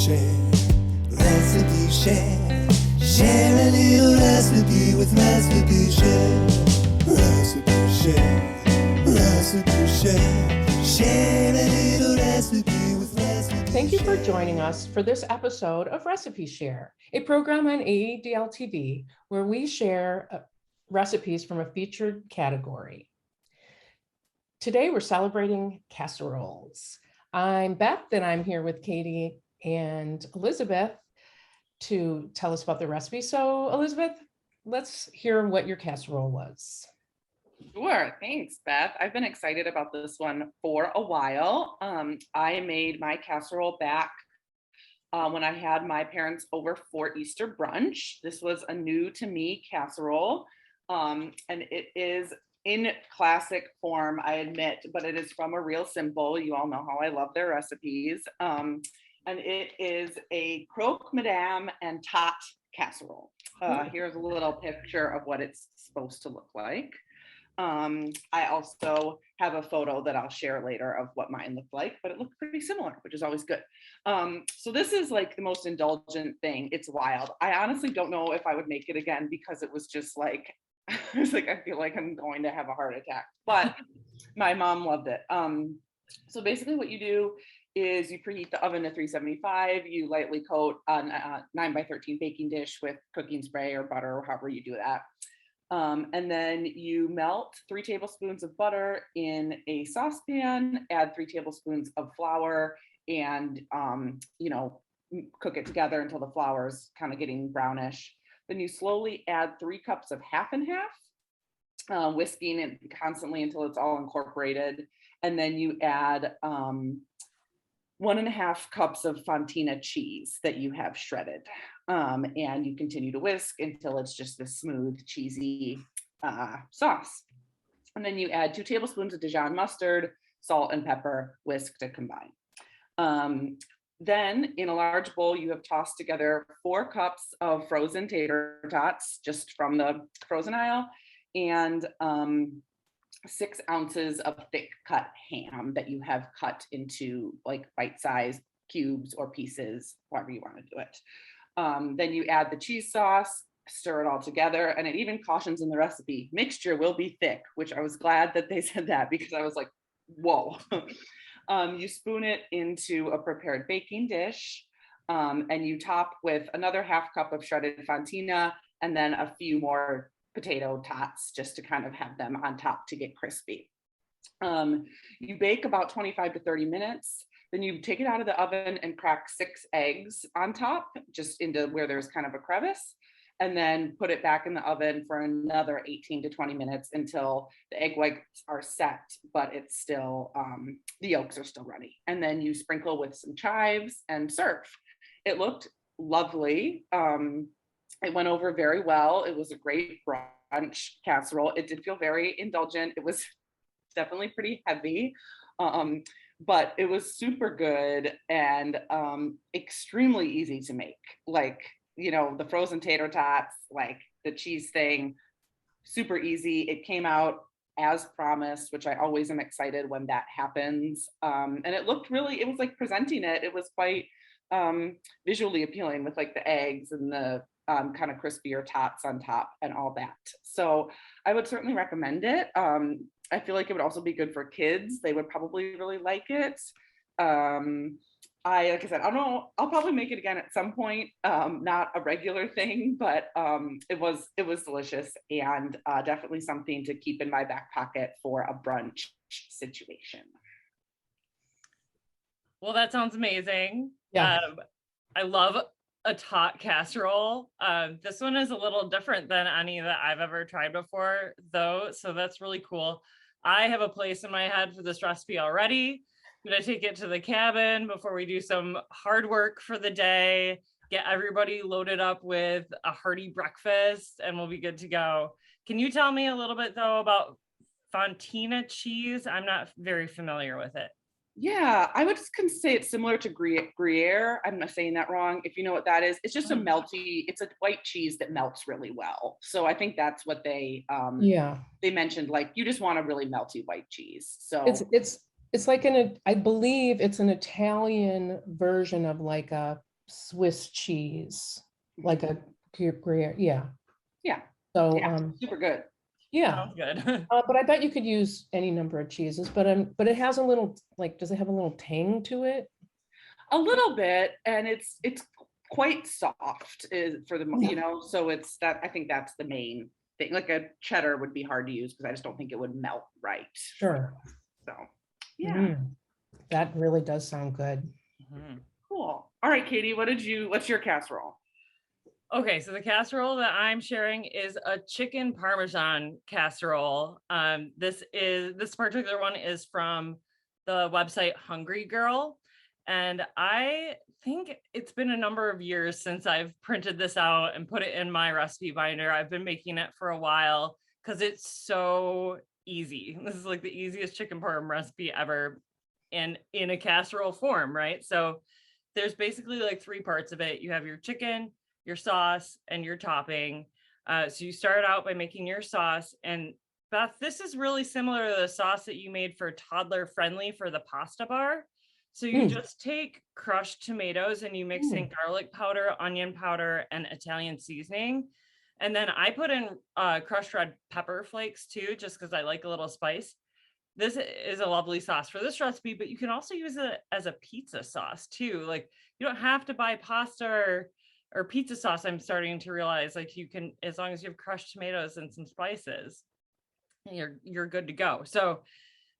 share, recipe share. Share a little recipe with Recipe Share. Recipe Share, Recipe Share. Share a little recipe with Recipe Thank you for Share. joining us for this episode of Recipe Share, a program on AADL TV where we share recipes from a featured category. Today we're celebrating casseroles. I'm Beth and I'm here with Katie and Elizabeth to tell us about the recipe. So Elizabeth, let's hear what your casserole was. Sure, thanks, Beth. I've been excited about this one for a while. I made my casserole back when I had my parents over for Easter brunch. This was a new to me casserole, and it is in classic form, I admit, but it is from a Real Simple. You all know how I love their recipes. And it is a croque madame and tot casserole. Here's a little picture of what it's supposed to look like. I also have a photo that I'll share later of what mine looked like, but it looked pretty similar, which is always good. So this is like the most indulgent thing. It's wild. I honestly don't know if I would make it again because it was just like, I was like, I feel like I'm going to have a heart attack, but my mom loved it. So basically what you do is you preheat the oven to 375, you lightly coat on a 9x13 baking dish with cooking spray or butter, or however you do that. And then you melt 3 tablespoons of butter in a saucepan, add 3 tablespoons of flour, and cook it together until the flour is kind of getting brownish. Then you slowly add 3 cups of half and half, whisking it constantly until it's all incorporated. And then you add 1.5 cups of fontina cheese that you have shredded. And you continue to whisk until it's just this smooth, cheesy sauce. And then you add 2 tablespoons of Dijon mustard, salt, and pepper, whisk to combine. Then in a large bowl, you have tossed together 4 cups of frozen tater tots, just from the frozen aisle, and 6 ounces of thick cut ham that you have cut into like bite-sized cubes or pieces, however you want to do it. Then you add the cheese sauce, stir it all together, and it even cautions in the recipe, mixture will be thick, which I was glad that they said that because I was like, whoa. You spoon it into a prepared baking dish, and you top with another 1/2 cup of shredded fontina and then a few more potato tots just to kind of have them on top to get crispy. You bake about 25 to 30 minutes. Then you take it out of the oven and crack 6 eggs on top, just into where there's kind of a crevice, and then put it back in the oven for another 18 to 20 minutes until the egg whites are set, but it's still, the yolks are still runny. And then you sprinkle with some chives and serve. It looked lovely. It went over very well. It was a great brunch casserole. It did feel very indulgent. It was definitely pretty heavy, but it was super good and extremely easy to make. Like, the frozen tater tots, like the cheese thing, super easy. It came out as promised, which I always am excited when that happens. And it looked really, it was like presenting it. It was quite visually appealing with like the eggs and the kind of crispier tots on top and all that. So I would certainly recommend it. I feel like it would also be good for kids. They would probably really like it. Like I said, I don't know, I'll probably make it again at some point. Not a regular thing, but it was delicious and definitely something to keep in my back pocket for a brunch situation. Well, that sounds amazing. Yeah. I love a tot casserole. This one is a little different than any that I've ever tried before, though, so that's really cool. I have a place in my head for this recipe already. I'm gonna take it to the cabin before we do some hard work for the day, get everybody loaded up with a hearty breakfast, and we'll be good to go. Can you tell me a little bit, though, about fontina cheese? I'm not very familiar with it. Yeah, I would just say it's similar to Gruyere. I'm not saying that wrong. If you know what that is, it's just a melty, it's a white cheese that melts really well. So I think that's what they mentioned, like you just want a really melty white cheese. So it's like I believe it's an Italian version of like a Swiss cheese, like a Gruyere, yeah. Yeah. So, Yeah, super good. yeah, Sounds good. but I bet you could use any number of cheeses, but it has a little, like, does it have a little tang to it? A little bit, and it's quite soft for the, Yeah. you know, so it's that, I think that's the main thing. Like a cheddar would be hard to use because I just don't think it would melt right. Sure. So, yeah. Mm, that really does sound good. Mhm. Cool. All right, Katie, what's your casserole? Okay, so the casserole that I'm sharing is a chicken parmesan casserole. This particular one is from the website Hungry Girl. And I think it's been a number of years since I've printed this out and put it in my recipe binder. I've been making it for a while because it's so easy. This is like the easiest chicken parm recipe ever in a casserole form, right? So there's basically like three parts of it. You have your chicken, your sauce, and your topping. So you start out by making your sauce. And Beth, this is really similar to the sauce that you made for Toddler Friendly for the pasta bar. So you just take crushed tomatoes and you mix in garlic powder, onion powder, and Italian seasoning. And then I put in crushed red pepper flakes too, just because I like a little spice. This is a lovely sauce for this recipe, but you can also use it as a pizza sauce too. Like you don't have to buy pasta or pizza sauce. I'm starting to realize like you can, as long as you have crushed tomatoes and some spices, you're good to go. So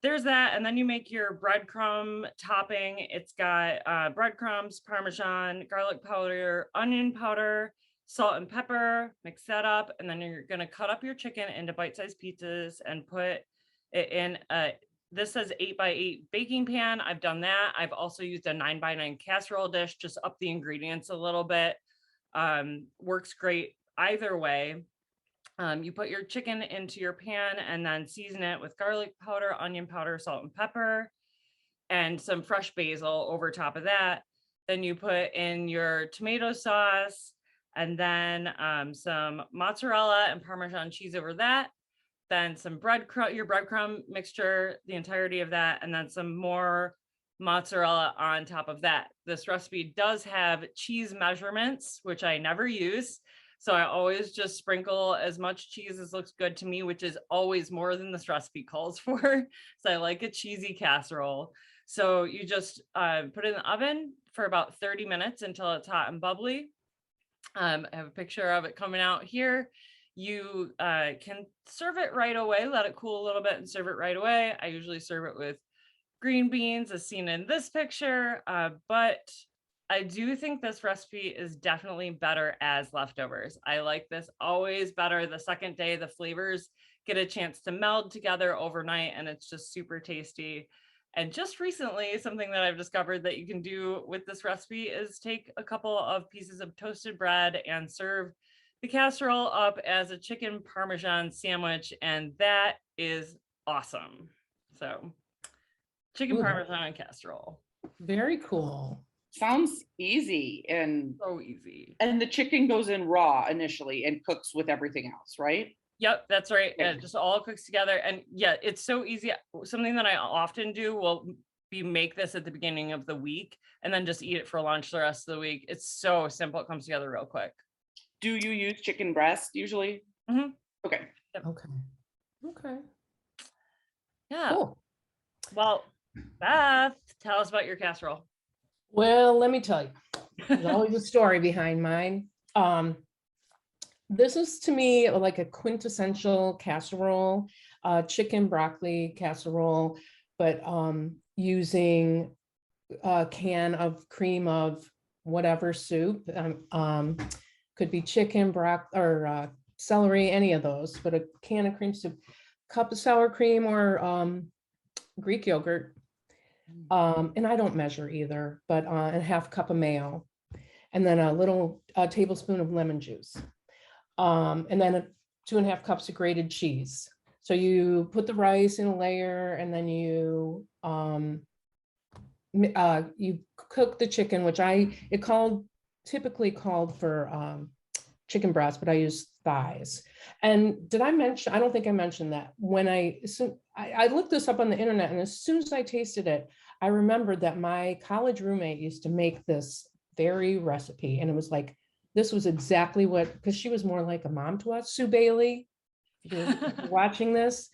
there's that. And then you make your breadcrumb topping. It's got breadcrumbs, Parmesan, garlic powder, onion powder, salt and pepper, mix that up. And then you're going to cut up your chicken into bite-sized pizzas and put it in this says 8x8 baking pan. I've done that. I've also used a 9x9 casserole dish, just up the ingredients a little bit. Works great either way. You put your chicken into your pan and then season it with garlic powder, onion powder, salt and pepper, and some fresh basil over top of that. Then you put in your tomato sauce and then some mozzarella and Parmesan cheese over that. Then some your breadcrumb mixture, the entirety of that, and then some more mozzarella on top of that. This recipe does have cheese measurements, which I never use. So I always just sprinkle as much cheese as looks good to me, which is always more than this recipe calls for. So I like a cheesy casserole. So you just put it in the oven for about 30 minutes until it's hot and bubbly. I have a picture of it coming out here. You can serve it right away, let it cool a little bit and serve it right away. I usually serve it with green beans as seen in this picture, but I do think this recipe is definitely better as leftovers. I like this always better. The second day, the flavors get a chance to meld together overnight and it's just super tasty. And just recently, something that I've discovered that you can do with this recipe is take a couple of pieces of toasted bread and serve the casserole up as a chicken Parmesan sandwich. And that is awesome. So chicken Parmesan and casserole. Very cool. Sounds easy and so easy. And the chicken goes in raw initially and cooks with everything else, right? Yep, that's right. It just all cooks together. And yeah, it's so easy. Something that I often do will be make this at the beginning of the week and then just eat it for lunch the rest of the week. It's so simple. It comes together real quick. Do you use chicken breast usually? Mm-hmm. Okay. Yep. Okay. Yeah. Cool. Well, Beth, tell us about your casserole. Well, let me tell you, there's always a story behind mine. This is to me like a quintessential casserole, chicken broccoli casserole, but using a can of cream of whatever soup. Could be chicken, broccoli, or celery, any of those, but a can of cream soup, cup of sour cream or Greek yogurt. And I don't measure either, but and a half cup of mayo, and then a little tablespoon of lemon juice, and then 2.5 cups of grated cheese. So you put the rice in a layer, and then you cook the chicken, which typically called for chicken breast, but I use thighs. And did I mention? I don't think I mentioned that when I looked this up on the internet, and as soon as I tasted it, I remembered that my college roommate used to make this very recipe. And it was like, this was exactly what, because she was more like a mom to us, Sue Bailey, if you're watching this.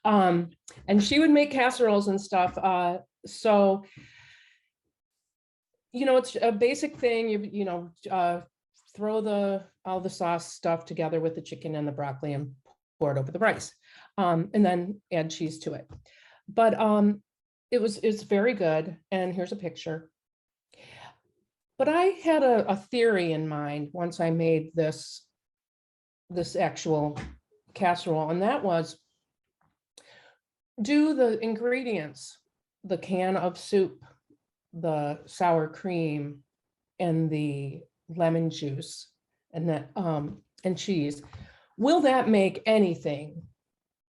And she would make casseroles and stuff. So, it's a basic thing. Throw all the sauce stuff together with the chicken and the broccoli and pour it over the rice, and then add cheese to it. But it's very good. And here's a picture. But I had a theory in mind once I made this actual casserole, and that was, do the ingredients, the can of soup, the sour cream, and the lemon juice, and that and cheese, will that make anything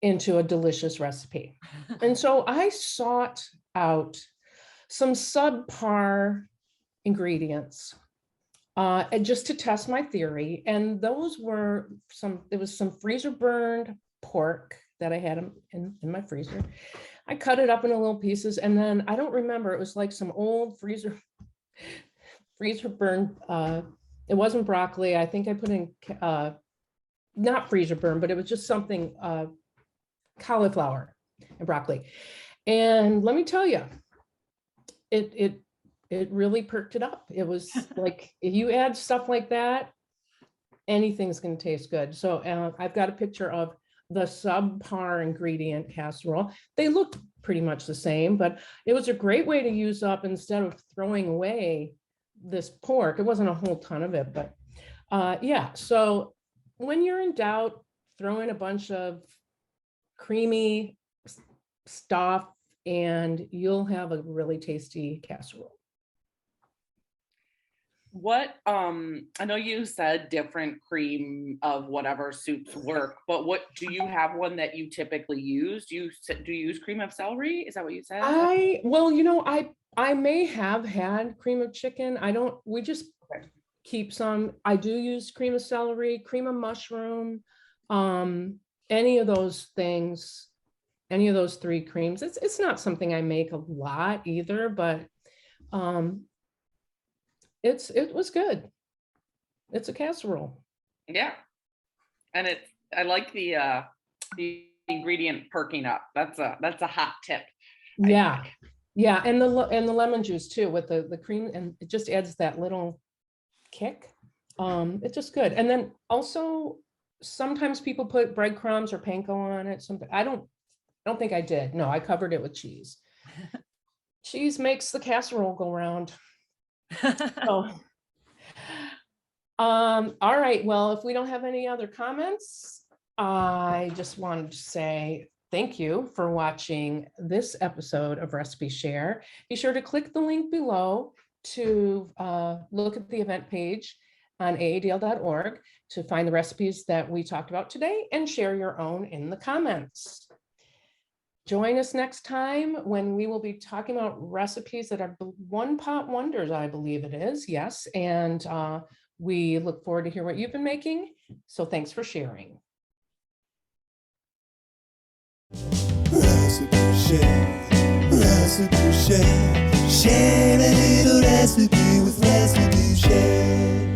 into a delicious recipe? And so I sought out some subpar ingredients, and just to test my theory. And those were there was some freezer burned pork that I had in my freezer. I cut it up into little pieces, and then I don't remember, it was like some old freezer burned, it wasn't broccoli. I think I put in not freezer burn, but it was just something, cauliflower and broccoli. And let me tell you, it really perked it up. It was like, if you add stuff like that, anything's going to taste good. So I've got a picture of the subpar ingredient casserole. They look pretty much the same, but it was a great way to use up, instead of throwing away this pork. It wasn't a whole ton of it, but yeah. So when you're in doubt, throw in a bunch of creamy stuff and you'll have a really tasty casserole. What, I know you said different cream of whatever soups work, but what, do you have one that you typically use? Do you use cream of celery? Is that what you said? I may have had cream of chicken. We just keep some. I do use cream of celery, cream of mushroom, any of those things, any of those three creams. It's not something I make a lot either, but it was good. It's a casserole. Yeah. And I like the ingredient perking up. That's a hot tip. Yeah. Yeah. And the lemon juice too, with the cream, and it just adds that little kick. It's just good. And then also sometimes people put breadcrumbs or panko on it. I don't think I did. No, I covered it with cheese. Cheese makes the casserole go round. So, all right. Well, if we don't have any other comments, I just wanted to say thank you for watching this episode of Recipe Share. Be sure to click the link below to look at the event page on AADL.org to find the recipes that we talked about today and share your own in the comments. Join us next time when we will be talking about recipes that are one-pot wonders, I believe it is. Yes. And we look forward to hear what you've been making. So thanks for sharing. Recipe share, recipe share, share a little recipe with Recipe Share.